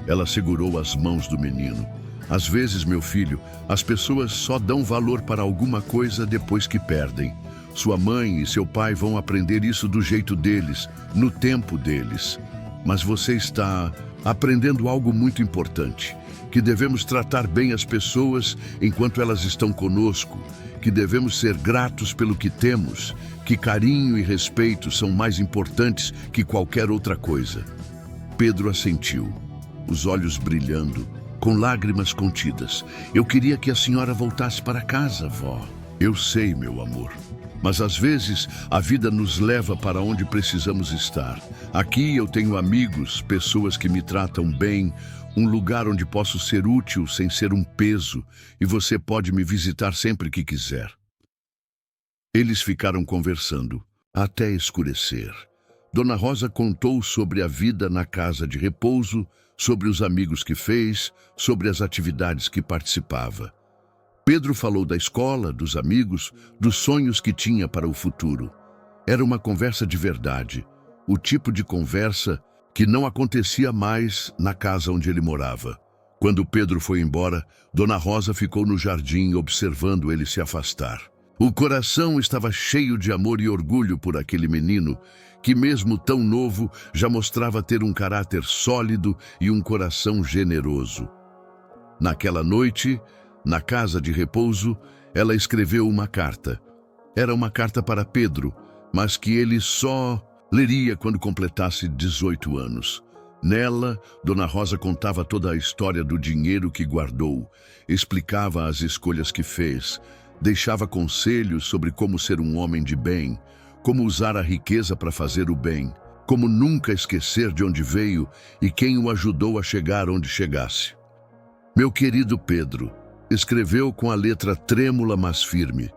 Ela segurou as mãos do menino. "Às vezes, meu filho, as pessoas só dão valor para alguma coisa depois que perdem. Sua mãe e seu pai vão aprender isso do jeito deles, no tempo deles. Mas você está aprendendo algo muito importante, que devemos tratar bem as pessoas enquanto elas estão conosco, que devemos ser gratos pelo que temos, que carinho e respeito são mais importantes que qualquer outra coisa." Pedro assentiu, os olhos brilhando, com lágrimas contidas. "Eu queria que a senhora voltasse para casa, vó." "Eu sei, meu amor. Mas às vezes a vida nos leva para onde precisamos estar. Aqui eu tenho amigos, pessoas que me tratam bem, um lugar onde posso ser útil sem ser um peso, e você pode me visitar sempre que quiser." Eles ficaram conversando, até escurecer. Dona Rosa contou sobre a vida na casa de repouso, sobre os amigos que fez, sobre as atividades que participava. Pedro falou da escola, dos amigos, dos sonhos que tinha para o futuro. Era uma conversa de verdade, o tipo de conversa que não acontecia mais na casa onde ele morava. Quando Pedro foi embora, Dona Rosa ficou no jardim observando ele se afastar. O coração estava cheio de amor e orgulho por aquele menino, que mesmo tão novo já mostrava ter um caráter sólido e um coração generoso. Naquela noite, na casa de repouso, ela escreveu uma carta. Era uma carta para Pedro, mas que ele só leria quando completasse 18 anos. Nela, Dona Rosa contava toda a história do dinheiro que guardou, explicava as escolhas que fez, deixava conselhos sobre como ser um homem de bem, como usar a riqueza para fazer o bem, como nunca esquecer de onde veio e quem o ajudou a chegar onde chegasse. Meu querido Pedro, escreveu com a letra trêmula mas firme.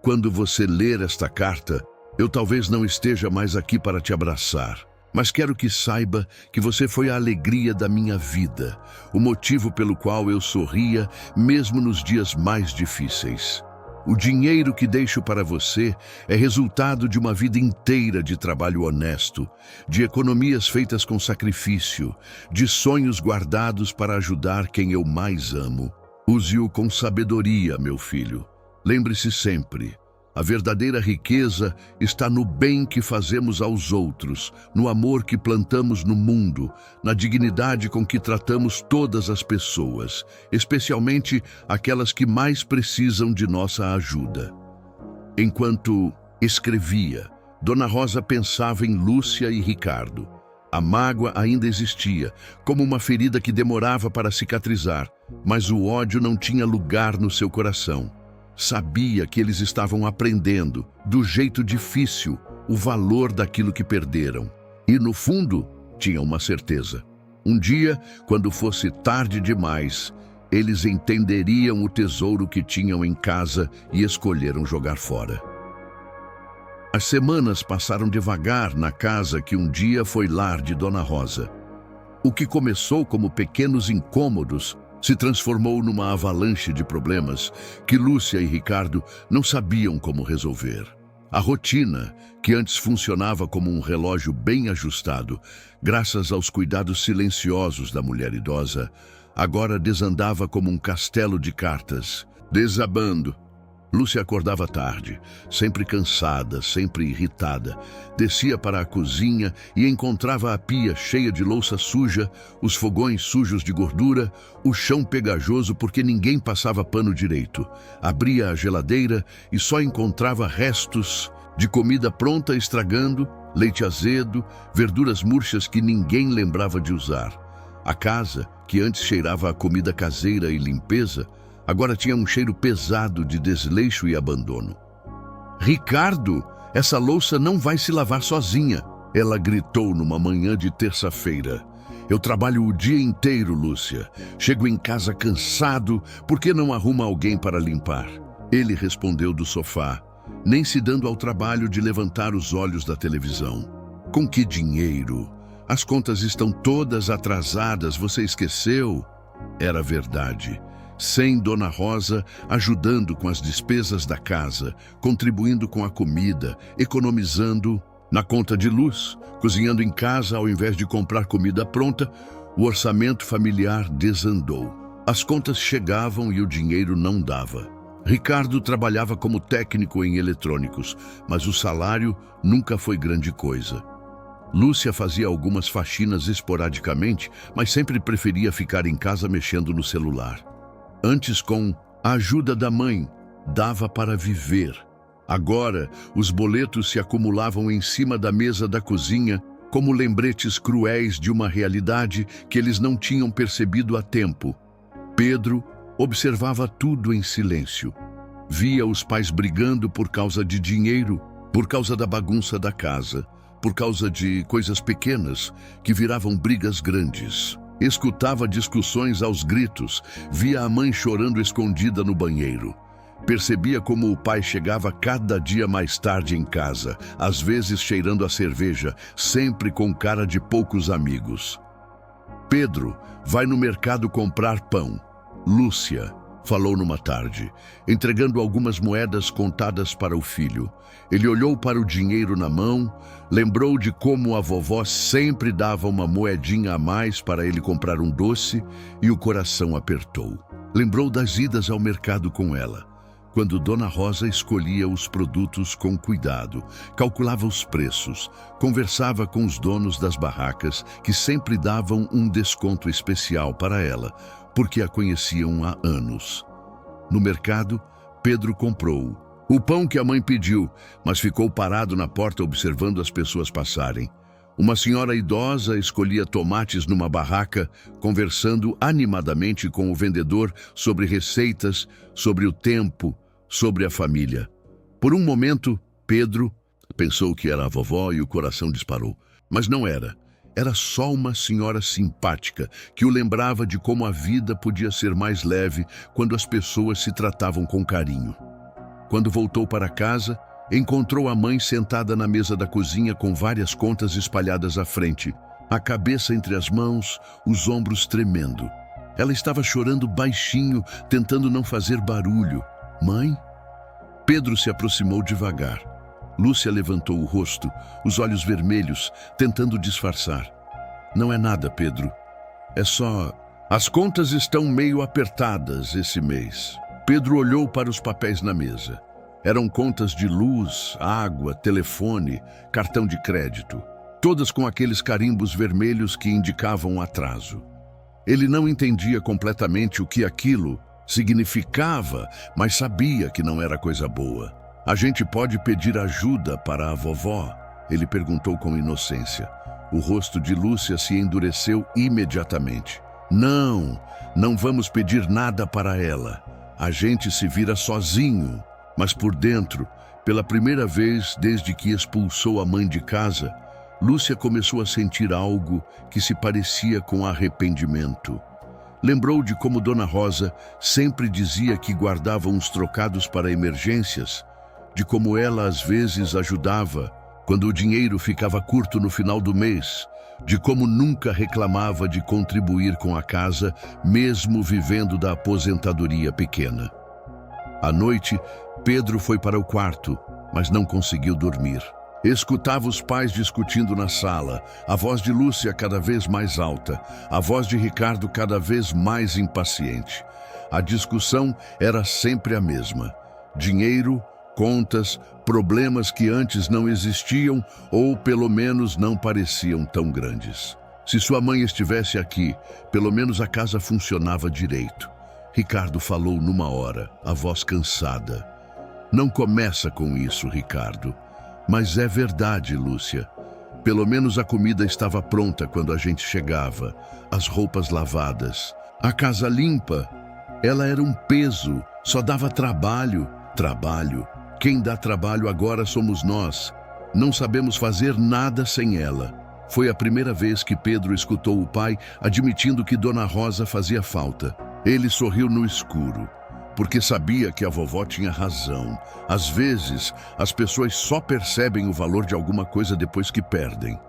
Quando você ler esta carta, eu talvez não esteja mais aqui para te abraçar, mas quero que saiba que você foi a alegria da minha vida, o motivo pelo qual eu sorria mesmo nos dias mais difíceis. O dinheiro que deixo para você é resultado de uma vida inteira de trabalho honesto, de economias feitas com sacrifício, de sonhos guardados para ajudar quem eu mais amo. Use-o com sabedoria, meu filho. Lembre-se sempre, a verdadeira riqueza está no bem que fazemos aos outros, no amor que plantamos no mundo, na dignidade com que tratamos todas as pessoas, especialmente aquelas que mais precisam de nossa ajuda. Enquanto escrevia, Dona Rosa pensava em Lúcia e Ricardo. A mágoa ainda existia, como uma ferida que demorava para cicatrizar, mas o ódio não tinha lugar no seu coração. Sabia que eles estavam aprendendo, do jeito difícil, o valor daquilo que perderam. E, no fundo, tinha uma certeza. Um dia, quando fosse tarde demais, eles entenderiam o tesouro que tinham em casa e escolheram jogar fora. As semanas passaram devagar na casa que um dia foi lar de Dona Rosa. O que começou como pequenos incômodos se transformou numa avalanche de problemas que Lúcia e Ricardo não sabiam como resolver. A rotina, que antes funcionava como um relógio bem ajustado, graças aos cuidados silenciosos da mulher idosa, agora desandava como um castelo de cartas, desabando. Lúcia acordava tarde, sempre cansada, sempre irritada. Descia para a cozinha e encontrava a pia cheia de louça suja, os fogões sujos de gordura, o chão pegajoso porque ninguém passava pano direito. Abria a geladeira e só encontrava restos de comida pronta estragando, leite azedo, verduras murchas que ninguém lembrava de usar. A casa, que antes cheirava a comida caseira e limpeza, agora tinha um cheiro pesado de desleixo e abandono. Ricardo, essa louça não vai se lavar sozinha, ela gritou numa manhã de terça-feira. Eu trabalho o dia inteiro, Lúcia. Chego em casa cansado, por que não arruma alguém para limpar? Ele respondeu do sofá, nem se dando ao trabalho de levantar os olhos da televisão. Com que dinheiro? As contas estão todas atrasadas, você esqueceu? Era verdade. Sem Dona Rosa ajudando com as despesas da casa, contribuindo com a comida, economizando na conta de luz, cozinhando em casa ao invés de comprar comida pronta, o orçamento familiar desandou. As contas chegavam e o dinheiro não dava. Ricardo trabalhava como técnico em eletrônicos, mas o salário nunca foi grande coisa. Lúcia fazia algumas faxinas esporadicamente, mas sempre preferia ficar em casa mexendo no celular. Antes, com a ajuda da mãe, dava para viver. Agora, os boletos se acumulavam em cima da mesa da cozinha como lembretes cruéis de uma realidade que eles não tinham percebido a tempo. Pedro observava tudo em silêncio. Via os pais brigando por causa de dinheiro, por causa da bagunça da casa, por causa de coisas pequenas que viravam brigas grandes. Escutava discussões aos gritos, via a mãe chorando escondida no banheiro. Percebia como o pai chegava cada dia mais tarde em casa, às vezes cheirando a cerveja, sempre com cara de poucos amigos. Pedro vai no mercado comprar pão. Lúcia falou numa tarde, entregando algumas moedas contadas para o filho. Ele olhou para o dinheiro na mão, lembrou de como a vovó sempre dava uma moedinha a mais para ele comprar um doce e o coração apertou. Lembrou das idas ao mercado com ela, quando Dona Rosa escolhia os produtos com cuidado, calculava os preços, conversava com os donos das barracas que sempre davam um desconto especial para ela, porque a conheciam há anos. No mercado, Pedro comprou O pão que a mãe pediu, mas ficou parado na porta observando as pessoas passarem. Uma senhora idosa escolhia tomates numa barraca, conversando animadamente com o vendedor sobre receitas, sobre o tempo, sobre a família. Por um momento, Pedro pensou que era a vovó e o coração disparou. Mas não era. Era só uma senhora simpática que o lembrava de como a vida podia ser mais leve quando as pessoas se tratavam com carinho. Quando voltou para casa, encontrou a mãe sentada na mesa da cozinha com várias contas espalhadas à frente, a cabeça entre as mãos, os ombros tremendo. Ela estava chorando baixinho, tentando não fazer barulho. Mãe? Pedro se aproximou devagar. Lúcia levantou o rosto, os olhos vermelhos, tentando disfarçar. Não é nada, Pedro. É só... As contas estão meio apertadas esse mês. Pedro olhou para os papéis na mesa. Eram contas de luz, água, telefone, cartão de crédito. Todas com aqueles carimbos vermelhos que indicavam atraso. Ele não entendia completamente o que aquilo significava, mas sabia que não era coisa boa. A gente pode pedir ajuda para a vovó? Ele perguntou com inocência. O rosto de Lúcia se endureceu imediatamente. Não vamos pedir nada para ela. A gente se vira sozinho. Mas por dentro, pela primeira vez desde que expulsou a mãe de casa, Lúcia começou a sentir algo que se parecia com arrependimento. Lembrou de como Dona Rosa sempre dizia que guardava uns trocados para emergências, de como ela às vezes ajudava quando o dinheiro ficava curto no final do mês, de como nunca reclamava de contribuir com a casa, mesmo vivendo da aposentadoria pequena. À noite, Pedro foi para o quarto, mas não conseguiu dormir. Escutava os pais discutindo na sala, a voz de Lúcia cada vez mais alta, a voz de Ricardo cada vez mais impaciente. A discussão era sempre a mesma. Dinheiro, contas, problemas que antes não existiam ou pelo menos não pareciam tão grandes. Se sua mãe estivesse aqui, pelo menos a casa funcionava direito. Ricardo falou numa hora, a voz cansada. Não começa com isso, Ricardo. Mas é verdade, Lúcia. Pelo menos a comida estava pronta quando a gente chegava, as roupas lavadas, a casa limpa. Ela era um peso, só dava trabalho. Trabalho. Quem dá trabalho agora somos nós. Não sabemos fazer nada sem ela. Foi a primeira vez que Pedro escutou o pai admitindo que Dona Rosa fazia falta. Ele sorriu no escuro, porque sabia que a vovó tinha razão. Às vezes, as pessoas só percebem o valor de alguma coisa depois que perdem.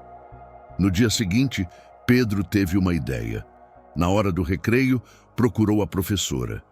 No dia seguinte, Pedro teve uma ideia. Na hora do recreio, procurou a professora.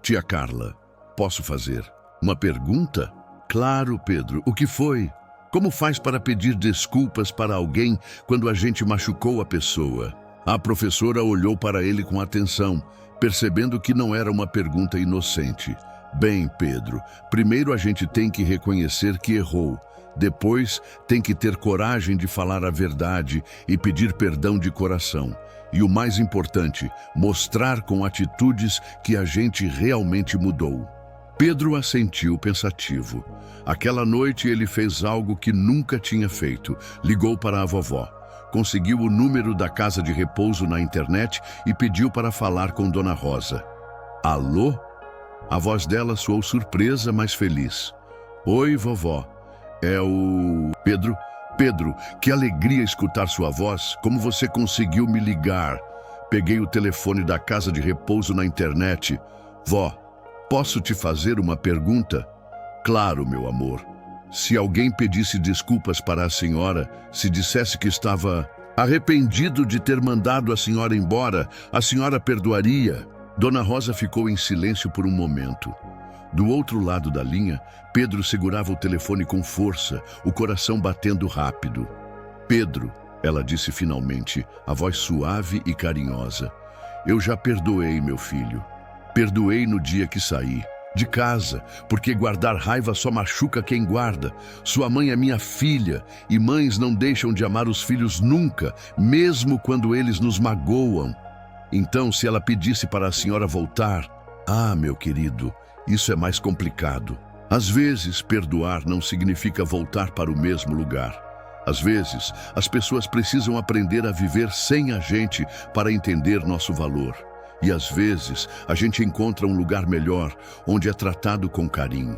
Tia Carla, posso fazer uma pergunta? Claro, Pedro. O que foi? Como faz para pedir desculpas para alguém quando a gente machucou a pessoa? A professora olhou para ele com atenção, percebendo que não era uma pergunta inocente. Bem, Pedro, primeiro a gente tem que reconhecer que errou. Depois, tem que ter coragem de falar a verdade e pedir perdão de coração. E o mais importante, mostrar com atitudes que a gente realmente mudou. Pedro assentiu pensativo. Aquela noite ele fez algo que nunca tinha feito. Ligou para a vovó. Conseguiu o número da casa de repouso na internet e pediu para falar com Dona Rosa. Alô? A voz dela soou surpresa, mas feliz. Oi, vovó. É o... Pedro? Pedro, que alegria escutar sua voz. Como você conseguiu me ligar? Peguei o telefone da casa de repouso na internet. Vó, posso te fazer uma pergunta? Claro, meu amor. Se alguém pedisse desculpas para a senhora, se dissesse que estava arrependido de ter mandado a senhora embora, a senhora perdoaria? Dona Rosa ficou em silêncio por um momento. Do outro lado da linha, Pedro segurava o telefone com força, o coração batendo rápido. Pedro, ela disse finalmente, a voz suave e carinhosa. Eu já perdoei, meu filho. Perdoei no dia que saí de casa, porque guardar raiva só machuca quem guarda. Sua mãe é minha filha, e mães não deixam de amar os filhos nunca, mesmo quando eles nos magoam. Então, se ela pedisse para a senhora voltar... Ah, meu querido, isso é mais complicado. Às vezes, perdoar não significa voltar para o mesmo lugar. Às vezes, as pessoas precisam aprender a viver sem a gente para entender nosso valor. E às vezes, a gente encontra um lugar melhor, onde é tratado com carinho.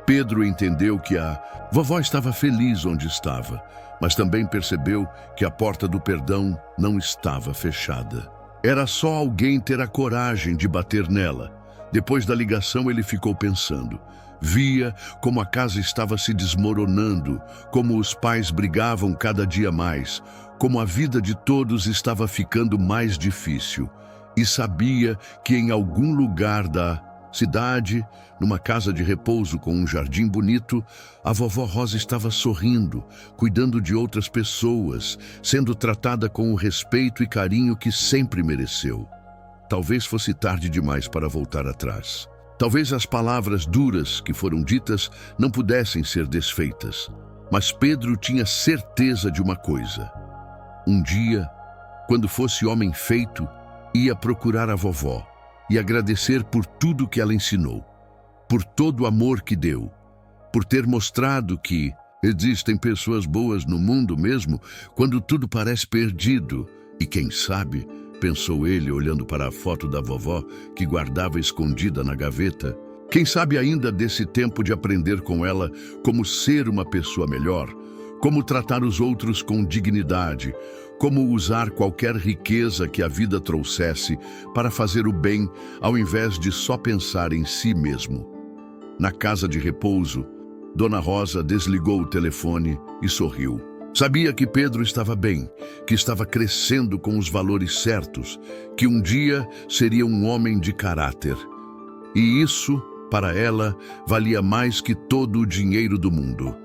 Pedro entendeu que a vovó estava feliz onde estava, mas também percebeu que a porta do perdão não estava fechada. Era só alguém ter a coragem de bater nela. Depois da ligação, ele ficou pensando. Via como a casa estava se desmoronando, como os pais brigavam cada dia mais, como a vida de todos estava ficando mais difícil. E sabia que em algum lugar da cidade, numa casa de repouso com um jardim bonito, a vovó Rosa estava sorrindo, cuidando de outras pessoas, sendo tratada com o respeito e carinho que sempre mereceu. Talvez fosse tarde demais para voltar atrás. Talvez as palavras duras que foram ditas não pudessem ser desfeitas. Mas Pedro tinha certeza de uma coisa. Um dia, quando fosse homem feito, ia procurar a vovó e agradecer por tudo que ela ensinou, por todo o amor que deu, por ter mostrado que existem pessoas boas no mundo mesmo quando tudo parece perdido. E quem sabe, pensou ele olhando para a foto da vovó que guardava escondida na gaveta, quem sabe ainda desse tempo de aprender com ela como ser uma pessoa melhor, como tratar os outros com dignidade, como usar qualquer riqueza que a vida trouxesse para fazer o bem ao invés de só pensar em si mesmo. Na casa de repouso, Dona Rosa desligou o telefone e sorriu. Sabia que Pedro estava bem, que estava crescendo com os valores certos, que um dia seria um homem de caráter. E isso, para ela, valia mais que todo o dinheiro do mundo.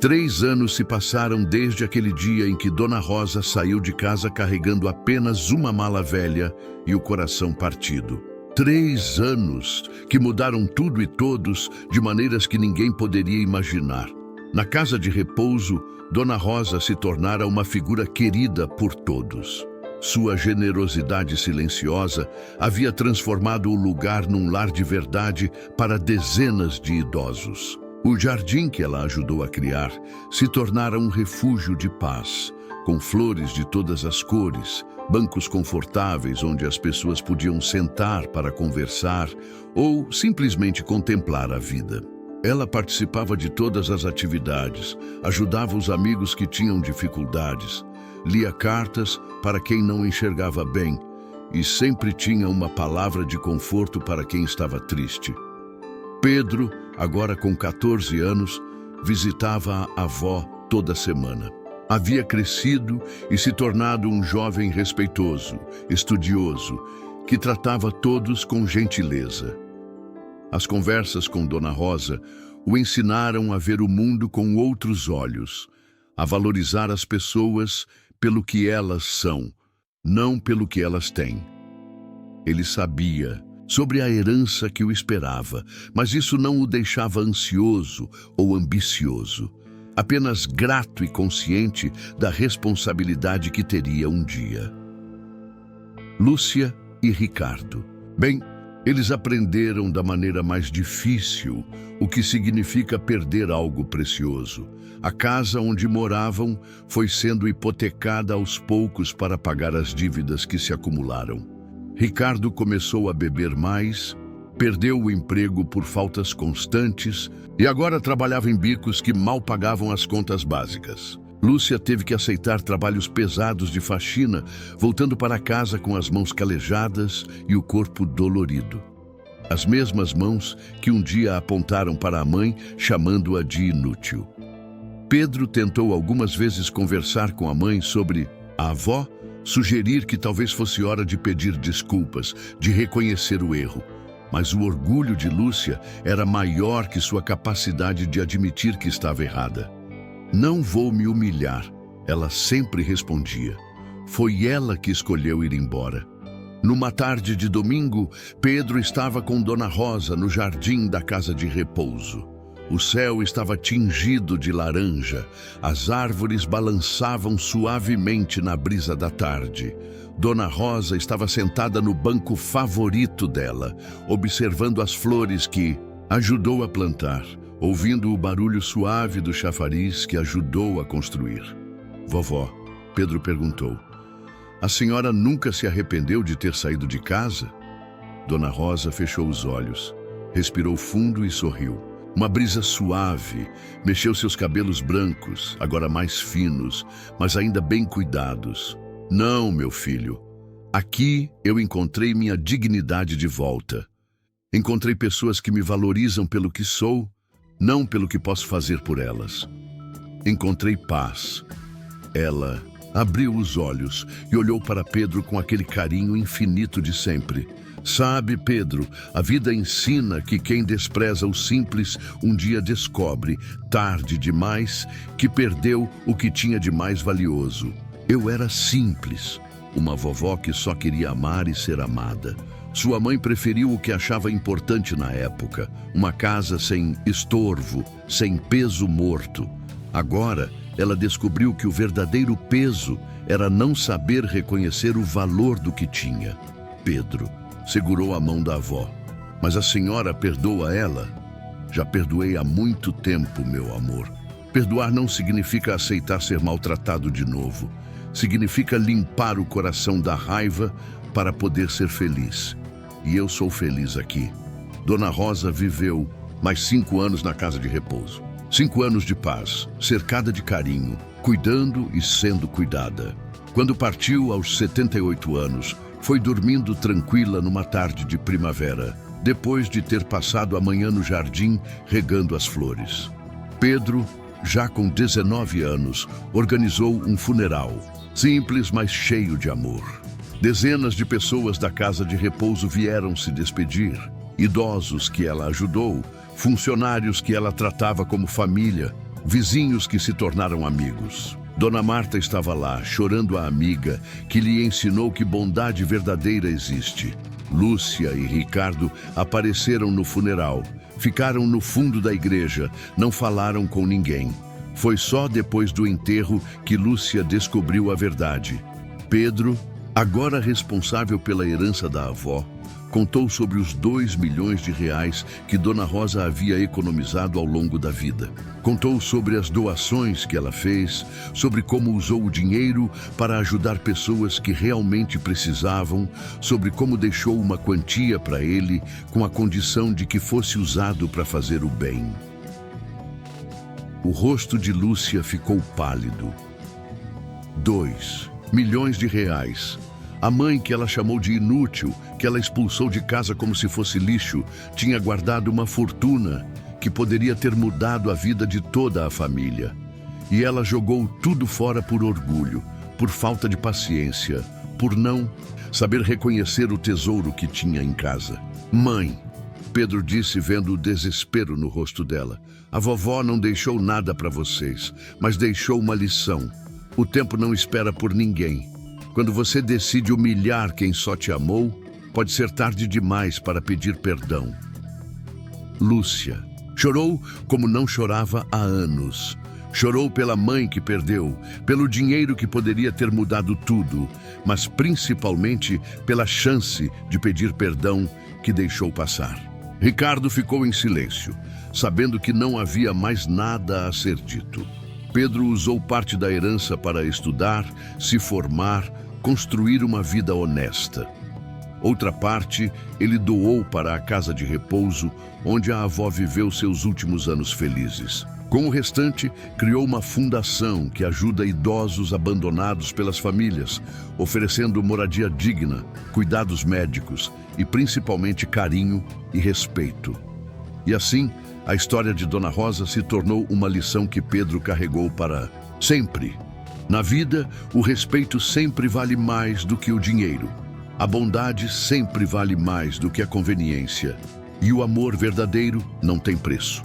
3 anos se passaram desde aquele dia em que Dona Rosa saiu de casa carregando apenas uma mala velha e o coração partido. 3 anos que mudaram tudo e todos de maneiras que ninguém poderia imaginar. Na casa de repouso, Dona Rosa se tornara uma figura querida por todos. Sua generosidade silenciosa havia transformado o lugar num lar de verdade para dezenas de idosos. O jardim que ela ajudou a criar se tornara um refúgio de paz, com flores de todas as cores, bancos confortáveis onde as pessoas podiam sentar para conversar ou simplesmente contemplar a vida. Ela participava de todas as atividades, ajudava os amigos que tinham dificuldades, lia cartas para quem não enxergava bem e sempre tinha uma palavra de conforto para quem estava triste. Pedro, agora com 14 anos, visitava a avó toda semana. Havia crescido e se tornado um jovem respeitoso, estudioso, que tratava todos com gentileza. As conversas com Dona Rosa o ensinaram a ver o mundo com outros olhos, a valorizar as pessoas pelo que elas são, não pelo que elas têm. Ele sabia sobre a herança que o esperava, mas isso não o deixava ansioso ou ambicioso, apenas grato e consciente da responsabilidade que teria um dia. Lúcia e Ricardo. Bem, eles aprenderam da maneira mais difícil o que significa perder algo precioso. A casa onde moravam foi sendo hipotecada aos poucos para pagar as dívidas que se acumularam. Ricardo começou a beber mais, perdeu o emprego por faltas constantes e agora trabalhava em bicos que mal pagavam as contas básicas. Lúcia teve que aceitar trabalhos pesados de faxina, voltando para casa com as mãos calejadas e o corpo dolorido. As mesmas mãos que um dia apontaram para a mãe, chamando-a de inútil. Pedro tentou algumas vezes conversar com a mãe sobre a avó, sugerir que talvez fosse hora de pedir desculpas, de reconhecer o erro. Mas o orgulho de Lúcia era maior que sua capacidade de admitir que estava errada. "Não vou me humilhar", ela sempre respondia. Foi ela que escolheu ir embora. Numa tarde de domingo, Pedro estava com Dona Rosa no jardim da casa de repouso. O céu estava tingido de laranja, as árvores balançavam suavemente na brisa da tarde. Dona Rosa estava sentada no banco favorito dela, observando as flores que, Ajudou a plantar, ouvindo o barulho suave do chafariz que ajudou a construir. Vovó, Pedro perguntou, a senhora nunca se arrependeu de ter saído de casa? Dona Rosa fechou os olhos, respirou fundo e sorriu. Uma brisa suave mexeu seus cabelos brancos, agora mais finos, mas ainda bem cuidados. Não, meu filho. Aqui eu encontrei minha dignidade de volta. Encontrei pessoas que me valorizam pelo que sou, não pelo que posso fazer por elas. Encontrei paz. Ela abriu os olhos e olhou para Pedro com aquele carinho infinito de sempre. Sabe, Pedro, a vida ensina que quem despreza o simples um dia descobre, tarde demais, que perdeu o que tinha de mais valioso. Eu era simples, uma vovó que só queria amar e ser amada. Sua mãe preferiu o que achava importante na época, uma casa sem estorvo, sem peso morto. Agora, ela descobriu que o verdadeiro peso era não saber reconhecer o valor do que tinha. Pedro segurou a mão da avó. Mas a senhora perdoa ela? Já perdoei há muito tempo, meu amor. Perdoar não significa aceitar ser maltratado de novo. Significa limpar o coração da raiva para poder ser feliz. E eu sou feliz aqui. Dona Rosa viveu mais 5 anos na casa de repouso. 5 anos de paz, cercada de carinho, cuidando e sendo cuidada. Quando partiu aos 78 anos, foi dormindo tranquila numa tarde de primavera, depois de ter passado a manhã no jardim regando as flores. Pedro, já com 19 anos, organizou um funeral, simples, mas cheio de amor. Dezenas de pessoas da casa de repouso vieram se despedir. Idosos que ela ajudou, funcionários que ela tratava como família, vizinhos que se tornaram amigos. Dona Marta estava lá, chorando a amiga, que lhe ensinou que bondade verdadeira existe. Lúcia e Ricardo apareceram no funeral, ficaram no fundo da igreja, não falaram com ninguém. Foi só depois do enterro que Lúcia descobriu a verdade. Pedro, agora responsável pela herança da avó, contou sobre os 2 milhões de reais que Dona Rosa havia economizado ao longo da vida. Contou sobre as doações que ela fez, sobre como usou o dinheiro para ajudar pessoas que realmente precisavam, sobre como deixou uma quantia para ele com a condição de que fosse usado para fazer o bem. O rosto de Lúcia ficou pálido. 2 milhões de reais. A mãe, que ela chamou de inútil, que ela expulsou de casa como se fosse lixo, tinha guardado uma fortuna que poderia ter mudado a vida de toda a família. E ela jogou tudo fora por orgulho, por falta de paciência, por não saber reconhecer o tesouro que tinha em casa. Mãe, Pedro disse, vendo o desespero no rosto dela, a vovó não deixou nada para vocês, mas deixou uma lição. O tempo não espera por ninguém. Quando você decide humilhar quem só te amou, pode ser tarde demais para pedir perdão. Lúcia chorou como não chorava há anos. Chorou pela mãe que perdeu, pelo dinheiro que poderia ter mudado tudo, mas principalmente pela chance de pedir perdão que deixou passar. Ricardo ficou em silêncio, sabendo que não havia mais nada a ser dito. Pedro usou parte da herança para estudar, se formar, construir uma vida honesta. Outra parte ele doou para a casa de repouso, onde a avó viveu seus últimos anos felizes. Com o restante, criou uma fundação que ajuda idosos abandonados pelas famílias, oferecendo moradia digna, cuidados médicos e principalmente carinho e respeito. E assim, a história de Dona Rosa se tornou uma lição que Pedro carregou para sempre. Na vida, o respeito sempre vale mais do que o dinheiro. A bondade sempre vale mais do que a conveniência. E o amor verdadeiro não tem preço.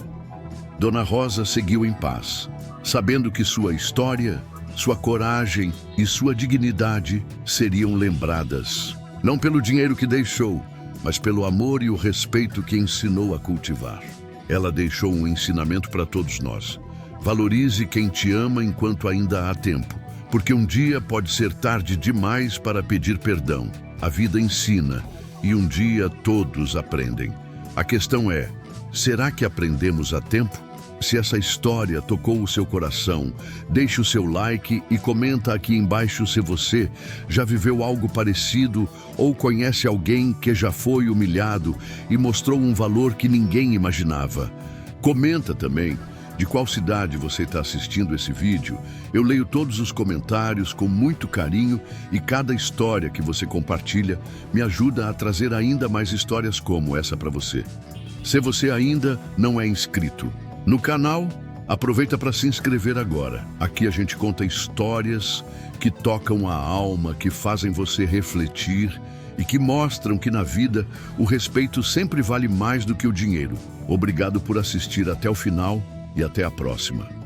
Dona Rosa seguiu em paz, sabendo que sua história, sua coragem e sua dignidade seriam lembradas. Não pelo dinheiro que deixou, mas pelo amor e o respeito que ensinou a cultivar. Ela deixou um ensinamento para todos nós. Valorize quem te ama enquanto ainda há tempo, porque um dia pode ser tarde demais para pedir perdão. A vida ensina e um dia todos aprendem. A questão é, Será que aprendemos a tempo? Se essa história tocou o seu coração, deixe o seu like e comenta aqui embaixo se você já viveu algo parecido ou conhece alguém que já foi humilhado e mostrou um valor que ninguém imaginava. Comenta também de qual cidade você está assistindo esse vídeo. Eu leio todos os comentários com muito carinho e cada história que você compartilha me ajuda a trazer ainda mais histórias como essa para você. Se você ainda não é inscrito no canal, aproveita para se inscrever agora. Aqui a gente conta histórias que tocam a alma, que fazem você refletir e que mostram que na vida o respeito sempre vale mais do que o dinheiro. Obrigado por assistir até o final e até a próxima.